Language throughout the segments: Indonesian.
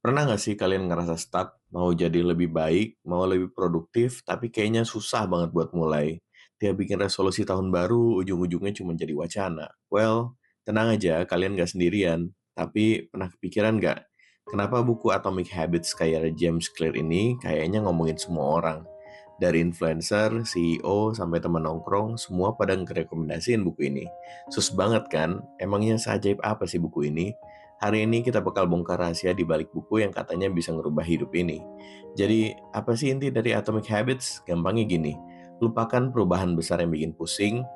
Pernah nggak sih kalian ngerasa stuck, mau jadi lebih baik, mau lebih produktif, tapi kayaknya susah banget buat mulai? Tiap bikin resolusi tahun baru, ujung-ujungnya cuma jadi wacana. Well, tenang aja, kalian nggak sendirian. Tapi pernah kepikiran nggak, kenapa buku Atomic Habits kayak James Clear ini kayaknya ngomongin semua orang? Dari influencer, CEO, sampai teman nongkrong, semua pada ngerekomendasiin buku ini. Sus banget kan? Emangnya seajaib apa sih buku ini? Hari ini kita bakal bongkar rahasia di balik buku yang katanya bisa ngerubah hidup ini. Jadi, apa sih inti dari Atomic Habits? Gampangnya gini, lupakan perubahan besar yang bikin pusing.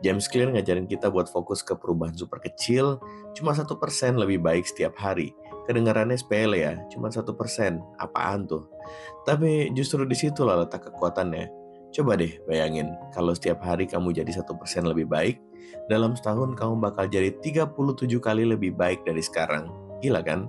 James Clear ngajarin kita buat fokus ke perubahan super kecil, cuma 1% lebih baik setiap hari. Kedengarannya sepele ya, cuma 1%. Apaan tuh? Tapi justru di situ lah letak kekuatannya. Coba deh bayangin, kalau setiap hari kamu jadi 1% lebih baik, dalam setahun kamu bakal jadi 37 kali lebih baik dari sekarang. Gila kan?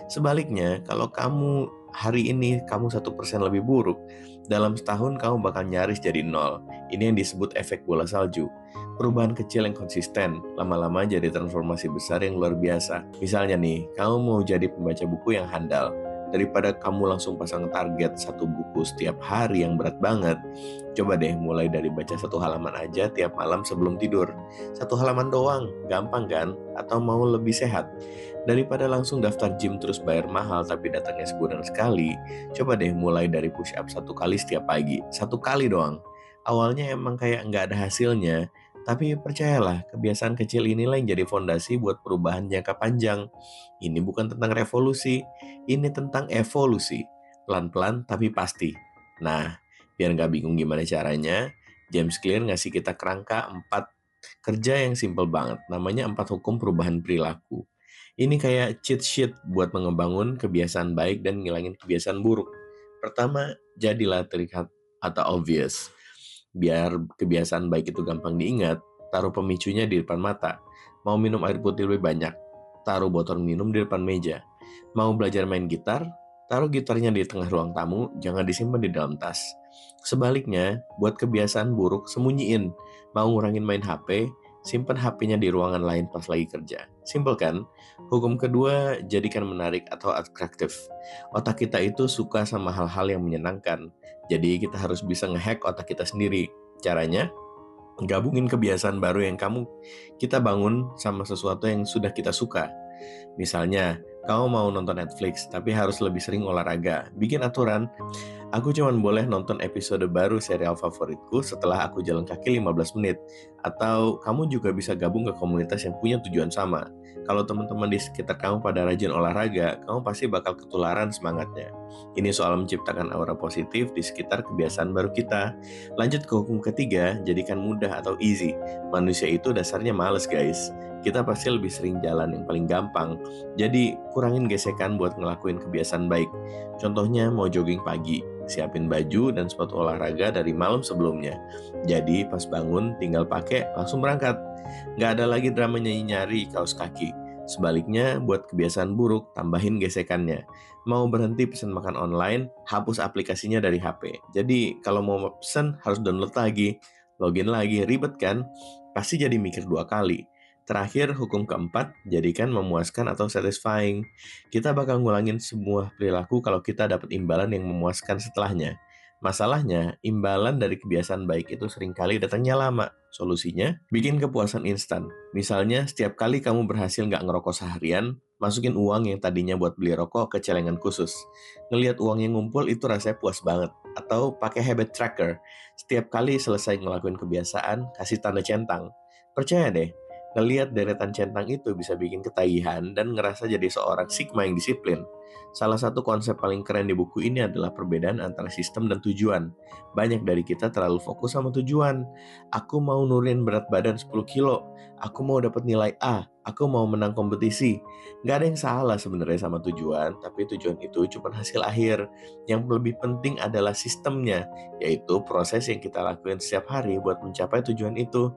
Sebaliknya, kalau kamu hari ini kamu 1% lebih buruk, dalam setahun kamu bakal nyaris jadi nol. Ini yang disebut efek bola salju. Perubahan kecil yang konsisten, lama-lama jadi transformasi besar yang luar biasa. Misalnya nih, kamu mau jadi pembaca buku yang handal, daripada kamu langsung pasang target satu buku setiap hari yang berat banget, coba deh mulai dari baca satu halaman aja tiap malam sebelum tidur. Satu halaman doang, gampang kan? Atau mau lebih sehat? Daripada langsung daftar gym terus bayar mahal tapi datangnya sebulan sekali, coba deh mulai dari push up satu kali setiap pagi. Satu kali doang. Awalnya emang kayak nggak ada hasilnya, tapi percayalah, kebiasaan kecil inilah yang jadi fondasi buat perubahan jangka panjang. Ini bukan tentang revolusi, ini tentang evolusi. Pelan-pelan tapi pasti. Nah, biar nggak bingung gimana caranya, James Clear ngasih kita kerangka 4 kerja yang simple banget. Namanya 4 hukum perubahan perilaku. Ini kayak cheat sheet buat mengembangun kebiasaan baik dan ngilangin kebiasaan buruk. Pertama, jadilah terlihat atau obvious. Biar kebiasaan baik itu gampang diingat, taruh pemicunya di depan mata. Mau minum air putih lebih banyak, taruh botol minum di depan meja. Mau belajar main gitar, taruh gitarnya di tengah ruang tamu, jangan disimpan di dalam tas. Sebaliknya, buat kebiasaan buruk, sembunyiin. Mau ngurangin main HP, simpan HP-nya di ruangan lain pas lagi kerja. Simple kan? Hukum kedua, jadikan menarik atau atraktif. Otak kita itu suka sama hal-hal yang menyenangkan. Jadi kita harus bisa ngehack otak kita sendiri. Caranya, gabungin kebiasaan baru yang kita bangun sama sesuatu yang sudah kita suka. Misalnya, kamu mau nonton Netflix, tapi harus lebih sering olahraga. Bikin aturan, aku cuma boleh nonton episode baru serial favoritku setelah aku jalan kaki 15 menit. Atau kamu juga bisa gabung ke komunitas yang punya tujuan sama. Kalau teman-teman di sekitar kamu pada rajin olahraga, kamu pasti bakal ketularan semangatnya. Ini soal menciptakan aura positif di sekitar kebiasaan baru kita. Lanjut ke hukum ketiga, jadikan mudah atau easy. Manusia itu dasarnya males guys. Kita pasti lebih sering jalan yang paling gampang. Jadi kurangin gesekan buat ngelakuin kebiasaan baik. Contohnya mau jogging pagi, siapin baju dan sepatu olahraga dari malam sebelumnya. Jadi pas bangun tinggal pakai langsung berangkat. Nggak ada lagi drama nyari kaos kaki. Sebaliknya, buat kebiasaan buruk, tambahin gesekannya. Mau berhenti pesan makan online, hapus aplikasinya dari HP. Jadi kalau mau pesan harus download lagi, login lagi, ribet kan? Pasti jadi mikir 2 kali. Terakhir, hukum keempat, jadikan memuaskan atau satisfying. Kita bakal ngulangin semua perilaku kalau kita dapat imbalan yang memuaskan setelahnya. Masalahnya, imbalan dari kebiasaan baik itu seringkali datangnya lama. Solusinya, bikin kepuasan instan. Misalnya, setiap kali kamu berhasil nggak ngerokok seharian, masukin uang yang tadinya buat beli rokok ke celengan khusus. Ngelihat uang yang ngumpul itu rasanya puas banget. Atau pakai habit tracker. Setiap kali selesai ngelakuin kebiasaan, kasih tanda centang. Percaya deh, ngelihat deretan centang itu bisa bikin ketagihan dan ngerasa jadi seorang Sigma yang disiplin. Salah satu konsep paling keren di buku ini adalah perbedaan antara sistem dan tujuan. Banyak dari kita terlalu fokus sama tujuan. Aku mau nurunin berat badan 10 kilo, aku mau dapat nilai A, aku mau menang kompetisi. Nggak ada yang salah sebenarnya sama tujuan, tapi tujuan itu cuma hasil akhir. Yang lebih penting adalah sistemnya, yaitu proses yang kita lakuin setiap hari buat mencapai tujuan itu.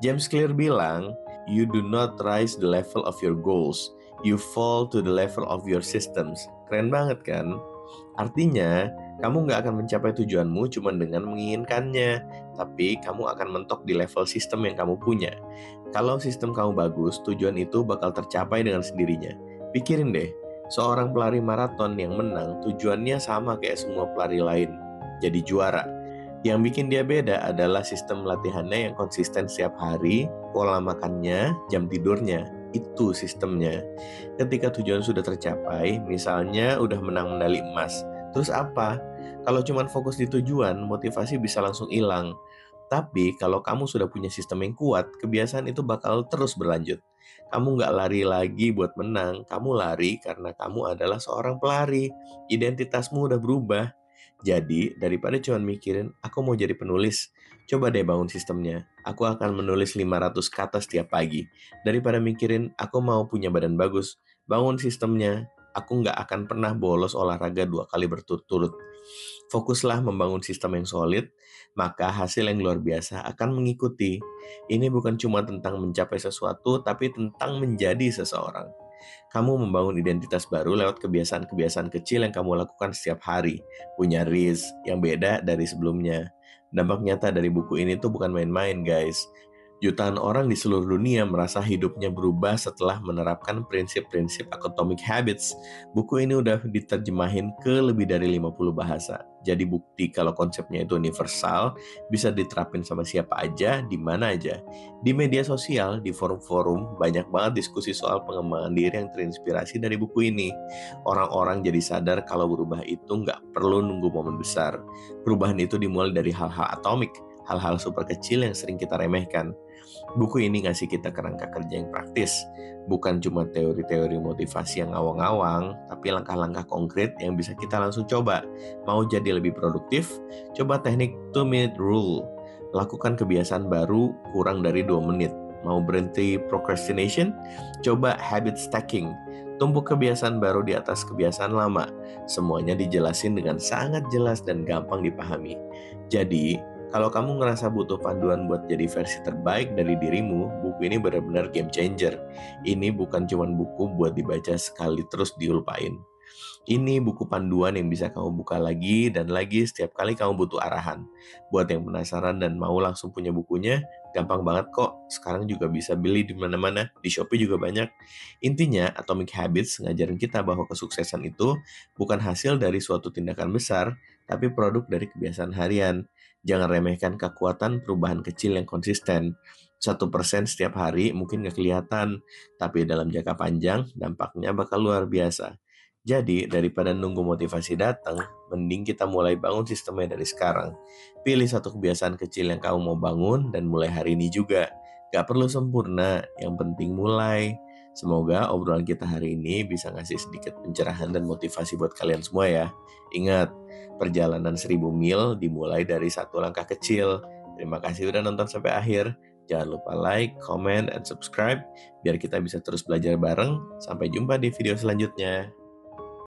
James Clear bilang, you do not rise the level of your goals, you fall to the level of your systems. Keren banget kan? Artinya, kamu nggak akan mencapai tujuanmu cuma dengan menginginkannya, tapi kamu akan mentok di level sistem yang kamu punya. Kalau sistem kamu bagus, tujuan itu bakal tercapai dengan sendirinya. Pikirin deh, Seorang pelari maraton yang menang tujuannya sama kayak semua pelari lain, jadi juara. Yang bikin dia beda adalah sistem latihannya yang konsisten setiap hari, pola makannya, jam tidurnya. Itu sistemnya. Ketika tujuan sudah tercapai, misalnya udah menang medali emas, terus apa? Kalau cuma fokus di tujuan, motivasi bisa langsung hilang. Tapi kalau kamu sudah punya sistem yang kuat, kebiasaan itu bakal terus berlanjut. Kamu nggak lari lagi buat menang, kamu lari karena kamu adalah seorang pelari. Identitasmu udah berubah. Jadi, daripada cuma mikirin, aku mau jadi penulis, coba deh bangun sistemnya. Aku akan menulis 500 kata setiap pagi. Daripada mikirin, aku mau punya badan bagus, bangun sistemnya. Aku nggak akan pernah bolos olahraga 2 kali berturut-turut. Fokuslah membangun sistem yang solid, maka hasil yang luar biasa akan mengikuti. Ini bukan cuma tentang mencapai sesuatu, tapi tentang menjadi seseorang. Kamu membangun identitas baru lewat kebiasaan-kebiasaan kecil yang kamu lakukan setiap hari. Punya risk yang beda dari sebelumnya. Dampak nyata dari buku ini tuh bukan main-main, guys. Jutaan orang di seluruh dunia merasa hidupnya berubah setelah menerapkan prinsip-prinsip Atomic Habits. Buku ini udah diterjemahin ke lebih dari 50 bahasa. Jadi bukti kalau konsepnya itu universal, bisa diterapin sama siapa aja, di mana aja. Di media sosial, di forum-forum, banyak banget diskusi soal pengembangan diri yang terinspirasi dari buku ini. Orang-orang jadi sadar kalau berubah itu nggak perlu nunggu momen besar. Perubahan itu dimulai dari hal-hal atomik, hal-hal super kecil yang sering kita remehkan. Buku ini ngasih kita kerangka kerja yang praktis, bukan cuma teori-teori motivasi yang ngawang-ngawang, tapi langkah-langkah konkret yang bisa kita langsung coba. Mau jadi lebih produktif? Coba teknik 2-minute rule. Lakukan kebiasaan baru kurang dari 2 menit. Mau berhenti procrastination? Coba habit stacking. Tumpuk kebiasaan baru di atas kebiasaan lama. Semuanya dijelasin dengan sangat jelas dan gampang dipahami. Jadi, kalau kamu ngerasa butuh panduan buat jadi versi terbaik dari dirimu, buku ini benar-benar game changer. Ini bukan cuma buku buat dibaca sekali terus dilupain. Ini buku panduan yang bisa kamu buka lagi dan lagi setiap kali kamu butuh arahan. Buat yang penasaran dan mau langsung punya bukunya, gampang banget kok. Sekarang juga bisa beli di mana-mana, di Shopee juga banyak. Intinya, Atomic Habits ngajarin kita bahwa kesuksesan itu bukan hasil dari suatu tindakan besar, tapi produk dari kebiasaan harian. Jangan remehkan kekuatan perubahan kecil yang konsisten. 1% setiap hari mungkin gak kelihatan, tapi dalam jangka panjang dampaknya bakal luar biasa. Jadi, daripada nunggu motivasi datang, mending kita mulai bangun sistemnya dari sekarang. Pilih satu kebiasaan kecil yang kamu mau bangun dan mulai hari ini juga. Gak perlu sempurna, yang penting mulai. Semoga obrolan kita hari ini bisa ngasih sedikit pencerahan dan motivasi buat kalian semua ya. Ingat, perjalanan 1000 mil dimulai dari satu langkah kecil. Terima kasih udah nonton sampai akhir. Jangan lupa like, comment, and subscribe biar kita bisa terus belajar bareng. Sampai jumpa di video selanjutnya.